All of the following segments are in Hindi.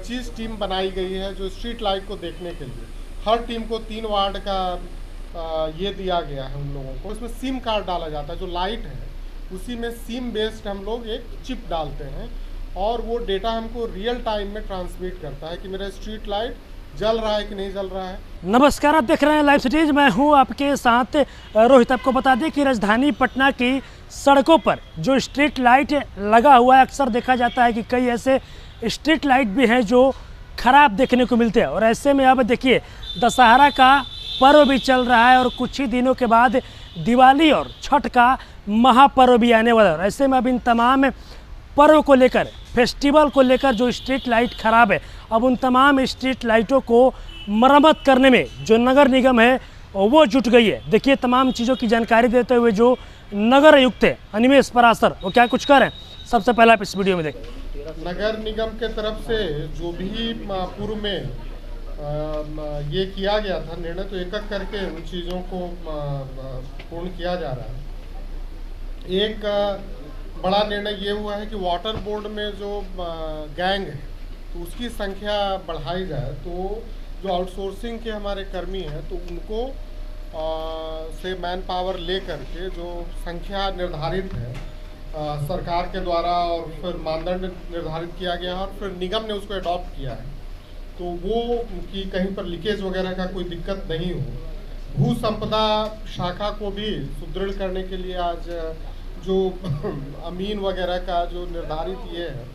25 टीम बनाई गई है जो स्ट्रीट लाइट को देखने के लिए। हर टीम को 3 वार्ड का ये दिया गया है उन लोगों को। इसमें सिम कार्ड डाला जाता है, जो लाइट है उसी में सिम बेस्ड हम लोग एक चिप डालते हैं और वो डेटा हमको रियल टाइम में ट्रांसमिट करता है कि मेरा स्ट्रीट लाइट जल रहा है कि नहीं जल रहा है। नमस्कार, आप देख रहे हैं लाइव सिटीज। मैं हूं आपके साथ रोहित। आपको बता दें कि राजधानी पटना की सड़कों पर जो स्ट्रीट लाइट लगा हुआ है, अक्सर देखा जाता है कि कई ऐसे स्ट्रीट लाइट भी हैं जो ख़राब देखने को मिलते हैं। और ऐसे में अब देखिए, दशहरा का पर्व भी चल रहा है और कुछ ही दिनों के बाद दिवाली और छठ का महापर्व भी आने वाला है। और ऐसे में अब इन तमाम पर्व को लेकर, फेस्टिवल को लेकर जो स्ट्रीट लाइट ख़राब है, अब उन तमाम स्ट्रीट लाइटों को मरम्मत करने में जो नगर निगम है वो जुट गई है। देखिए, तमाम चीज़ों की जानकारी देते हुए जो नगर आयुक्त है अनिमेष पराशर, वो क्या कुछ कर रहे हैं, सबसे पहले आप इस वीडियो में देखें। नगर निगम के तरफ से जो भी पूर्व में ये किया गया था निर्णय, तो एक एक करके उन चीज़ों को पूर्ण किया जा रहा है। एक बड़ा निर्णय ये हुआ है कि वाटर बोर्ड में जो गैंग है तो उसकी संख्या बढ़ाई जाए। तो जो आउटसोर्सिंग के हमारे कर्मी हैं तो उनको से मैन पावर ले करके जो संख्या निर्धारित है सरकार के द्वारा और फिर मानदंड निर्धारित किया गया है और फिर निगम ने उसको अडॉप्ट किया है, तो वो कि कहीं पर लीकेज वगैरह का कोई दिक्कत नहीं हो। भू संपदा शाखा को भी सुदृढ़ करने के लिए आज जो अमीन वगैरह का जो निर्धारित ये है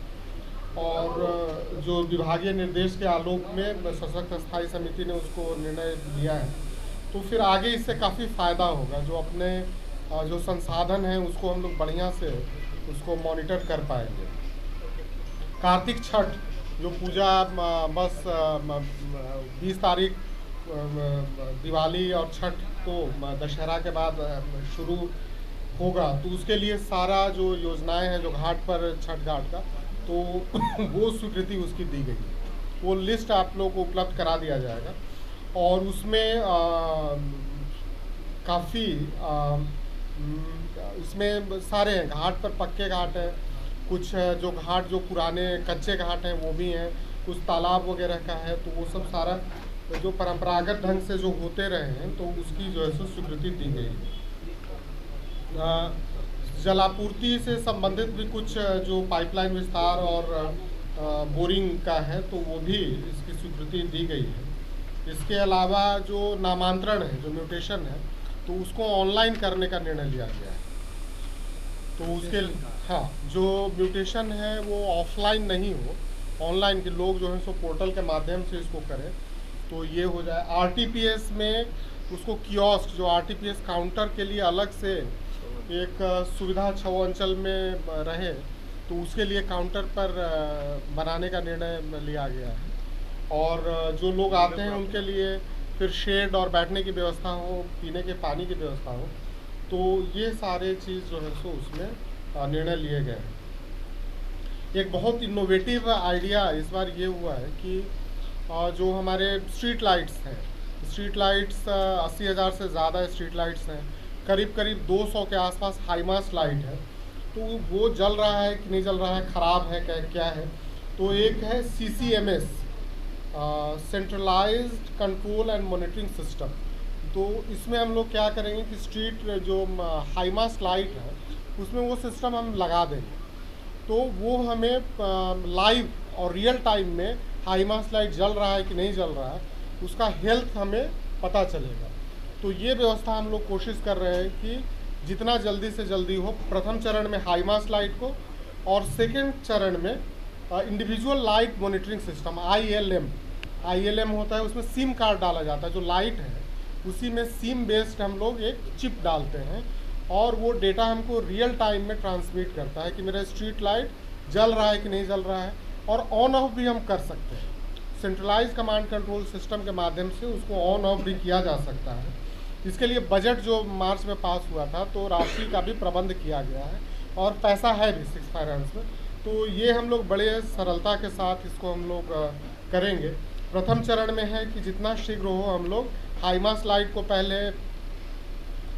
और जो विभागीय निर्देश के आलोक में सशक्त स्थायी समिति ने उसको निर्णय लिया है, तो फिर आगे इससे काफ़ी फ़ायदा होगा। जो अपने जो संसाधन हैं उसको हम लोग बढ़िया से उसको मॉनिटर कर पाएंगे। कार्तिक छठ जो पूजा बस 20 तारीख दिवाली और छठ को दशहरा के बाद शुरू होगा, तो उसके लिए सारा जो योजनाएं हैं जो घाट पर छठ घाट का, तो वो स्वीकृति उसकी दी गई है। वो लिस्ट आप लोग को उपलब्ध करा दिया जाएगा और उसमें काफ़ी इसमें सारे हैं। घाट पर पक्के घाट हैं, कुछ जो घाट जो पुराने कच्चे घाट हैं वो भी हैं, कुछ तालाब वगैरह का है, तो वो सब सारा जो परंपरागत ढंग से जो होते रहे हैं तो उसकी जो है सो स्वीकृति दी गई है। जलापूर्ति से संबंधित भी कुछ जो पाइपलाइन विस्तार और बोरिंग का है तो वो भी इसकी स्वीकृति दी गई है। इसके अलावा जो नामांतरण है, जो म्यूटेशन है, तो उसको ऑनलाइन करने का निर्णय लिया गया है। तो उसके जो म्यूटेशन है वो ऑफलाइन नहीं हो, ऑनलाइन के लोग जो है सो पोर्टल के माध्यम से इसको करें तो ये हो जाए। आरटीपीएस में उसको कियोस्क, जो आरटीपीएस काउंटर के लिए अलग से एक सुविधा 6 अंचल में रहे, तो उसके लिए काउंटर पर बनाने का निर्णय लिया गया है। और जो लोग आते हैं उनके लिए फिर शेड और बैठने की व्यवस्था हो, पीने के पानी की व्यवस्था हो, तो ये सारे चीज़ जो है सो उसमें निर्णय लिए गए हैं। एक बहुत इनोवेटिव आइडिया इस बार ये हुआ है कि जो हमारे स्ट्रीट लाइट्स हैं, स्ट्रीट लाइट्स 80,000 से ज़्यादा स्ट्रीट लाइट्स हैं, करीब करीब 200 के आसपास हाईमास्ट लाइट है, तो वो जल रहा है कि नहीं जल रहा है, ख़राब है क्या है। तो एक है CCMS, centralised control and monitoring system. तो इसमें हम लोग क्या करेंगे कि स्ट्रीट जो हाईमास्ट लाइट है उसमें वो सिस्टम हम लगा देंगे, तो वो हमें लाइव और रियल टाइम में हाईमास्ट लाइट जल रहा है कि नहीं जल रहा है उसका हेल्थ हमें पता चलेगा। तो ये व्यवस्था हम लोग कोशिश कर रहे हैं कि जितना जल्दी से जल्दी हो। प्रथम चरण में हाईमास्ट लाइट को और सेकेंड चरण में individual light monitoring system ILM होता है, उसमें सिम कार्ड डाला जाता है। जो लाइट है उसी में सिम बेस्ड हम लोग एक चिप डालते हैं और वो डेटा हमको रियल टाइम में ट्रांसमिट करता है कि मेरा स्ट्रीट लाइट जल रहा है कि नहीं जल रहा है, और ऑन ऑफ भी हम कर सकते हैं। सेंट्रलाइज कमांड कंट्रोल सिस्टम के माध्यम से उसको ऑन ऑफ भी किया जा सकता है। इसके लिए बजट जो मार्च में पास हुआ था तो राशि का भी प्रबंध किया गया है और पैसा है भी 6 फाइनेंस में। तो ये हम लोग बड़े सरलता के साथ इसको हम लोग करेंगे। प्रथम चरण में है कि जितना शीघ्र हो हम लोग हाईमास्ट लाइट को पहले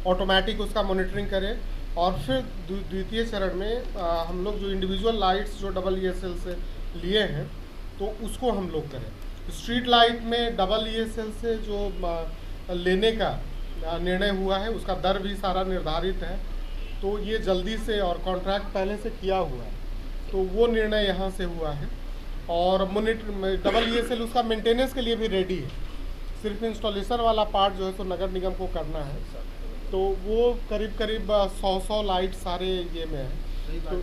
ऑटोमेटिक उसका मॉनिटरिंग करें और फिर द्वितीय चरण में हम लोग जो इंडिविजुअल लाइट्स जो EESL से लिए हैं तो उसको हम लोग करें। स्ट्रीट लाइट में डबल ESL से जो लेने का निर्णय हुआ है उसका दर भी सारा निर्धारित है, तो ये जल्दी से, और कॉन्ट्रैक्ट पहले से किया हुआ है, तो वो निर्णय यहाँ से हुआ है। और डबल ESL उसका मेंटेनेंस के लिए भी रेडी है, सिर्फ इंस्टॉलेशन वाला पार्ट जो है तो नगर निगम को करना है। तो वो करीब 100 लाइट सारे ये में है, तो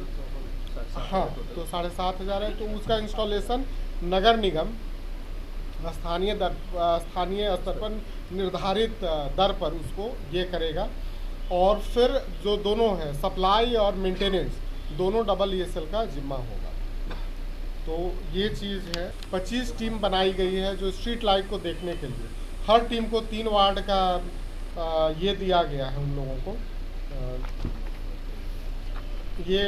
हाँ, तो 7,500 है। तो उसका इंस्टॉलेशन नगर निगम स्थानीय स्तर पर निर्धारित दर पर उसको ये करेगा, और फिर जो दोनों है सप्लाई और मेंटेनेंस दोनों डबल ESL का जिम्मा होगा। तो ये चीज़ है। 25 टीम बनाई गई है जो स्ट्रीट लाइट को देखने के लिए। हर टीम को 3 वार्ड का ये दिया गया है उन लोगों को। ये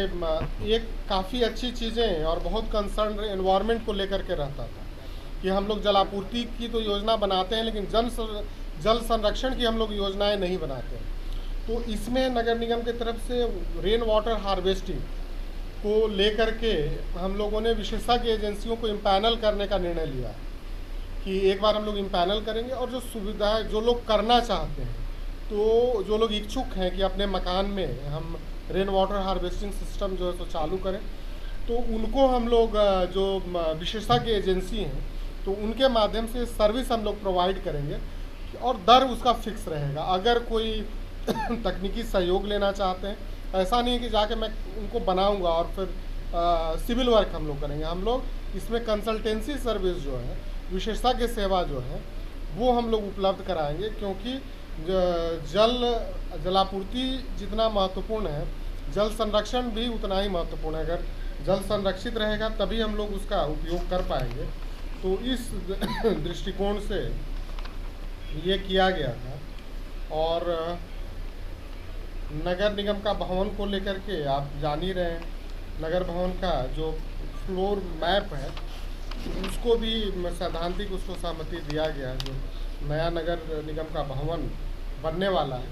एक काफ़ी अच्छी चीज़ें और बहुत कंसर्न एनवायरनमेंट को लेकर के रहता था कि हम लोग जलापूर्ति की तो योजना बनाते हैं, लेकिन जल संरक्षण की हम लोग योजनाएं नहीं बनाते हैं। तो इसमें नगर निगम की तरफ से रेन वाटर हार्वेस्टिंग को लेकर के हम लोगों ने विशेषज्ञ एजेंसियों को इम्पैनल करने का निर्णय लिया है कि एक बार हम लोग इम्पैनल करेंगे, और जो सुविधाएं जो लोग करना चाहते हैं, तो जो लोग इच्छुक हैं कि अपने मकान में हम रेन वाटर हार्वेस्टिंग सिस्टम जो है तो चालू करें, तो उनको हम लोग जो विशेषज्ञ एजेंसी हैं तो उनके माध्यम से सर्विस हम लोग प्रोवाइड करेंगे, और दर उसका फिक्स रहेगा। अगर कोई तकनीकी सहयोग लेना चाहते हैं, ऐसा नहीं है कि जाके मैं उनको बनाऊंगा और फिर सिविल वर्क हम लोग करेंगे। हम लोग इसमें कंसल्टेंसी सर्विस जो है, विशेषज्ञ सेवा जो है, वो हम लोग उपलब्ध कराएंगे, क्योंकि जलापूर्ति जितना महत्वपूर्ण है, जल संरक्षण भी उतना ही महत्वपूर्ण है। अगर जल संरक्षित रहेगा तभी हम लोग उसका उपयोग कर पाएंगे। तो इस दृष्टिकोण से ये किया गया था। और नगर निगम का भवन को लेकर के आप जान ही रहे हैं, नगर भवन का जो फ्लोर मैप है उसको भी सैद्धांतिक उसको सहमति दिया गया है, जो नया नगर निगम का भवन बनने वाला है।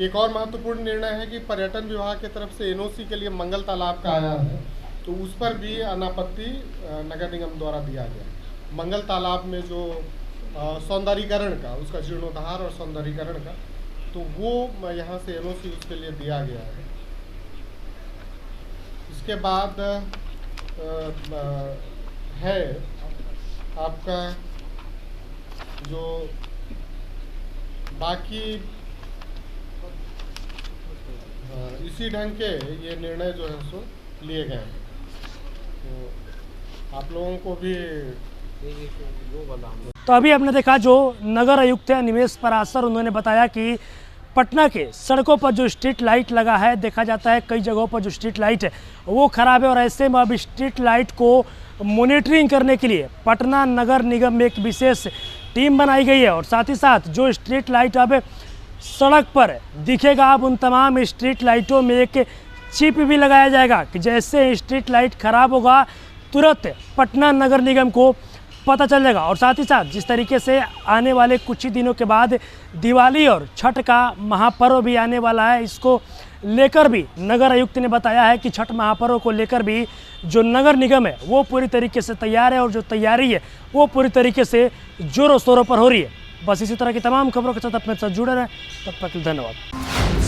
एक और महत्वपूर्ण निर्णय है कि पर्यटन विभाग की तरफ से NOC के लिए मंगल तालाब का आया है, तो उस पर भी अनापत्ति नगर निगम द्वारा दिया गया। मंगल तालाब में जो सौंदर्यीकरण का, उसका जीर्णोद्धार और सौंदर्यीकरण का, तो वो यहाँ से NOC उसके लिए दिया गया है। इसके बाद है आपका जो बाकी इसी ढंग के ये निर्णय जो है सो लिए गए हैं। तो आप लोगों को भी तो अभी आपने देखा जो नगर आयुक्त है निमेश पराशर, उन्होंने बताया कि पटना के सड़कों पर जो स्ट्रीट लाइट लगा है, देखा जाता है कई जगहों पर जो स्ट्रीट लाइट है वो ख़राब है, और ऐसे में अब स्ट्रीट लाइट को मॉनिटरिंग करने के लिए पटना नगर निगम में एक विशेष टीम बनाई गई है। और साथ ही साथ जो स्ट्रीट लाइट अब सड़क पर दिखेगा, अब उन तमाम स्ट्रीट लाइटों में एक चिप भी लगाया जाएगा कि जैसे स्ट्रीट लाइट ख़राब होगा तुरंत पटना नगर निगम को पता चल जाएगा। और साथ ही साथ जिस तरीके से आने वाले कुछ ही दिनों के बाद दिवाली और छठ का महापर्व भी आने वाला है, इसको लेकर भी नगर आयुक्त ने बताया है कि छठ महापर्व को लेकर भी जो नगर निगम है वो पूरी तरीके से तैयार है, और जो तैयारी है वो पूरी तरीके से जोरों शोरों पर हो रही है। बस इसी तरह की तमाम खबरों के साथ अपने साथ जुड़े रहें। तब तक धन्यवाद।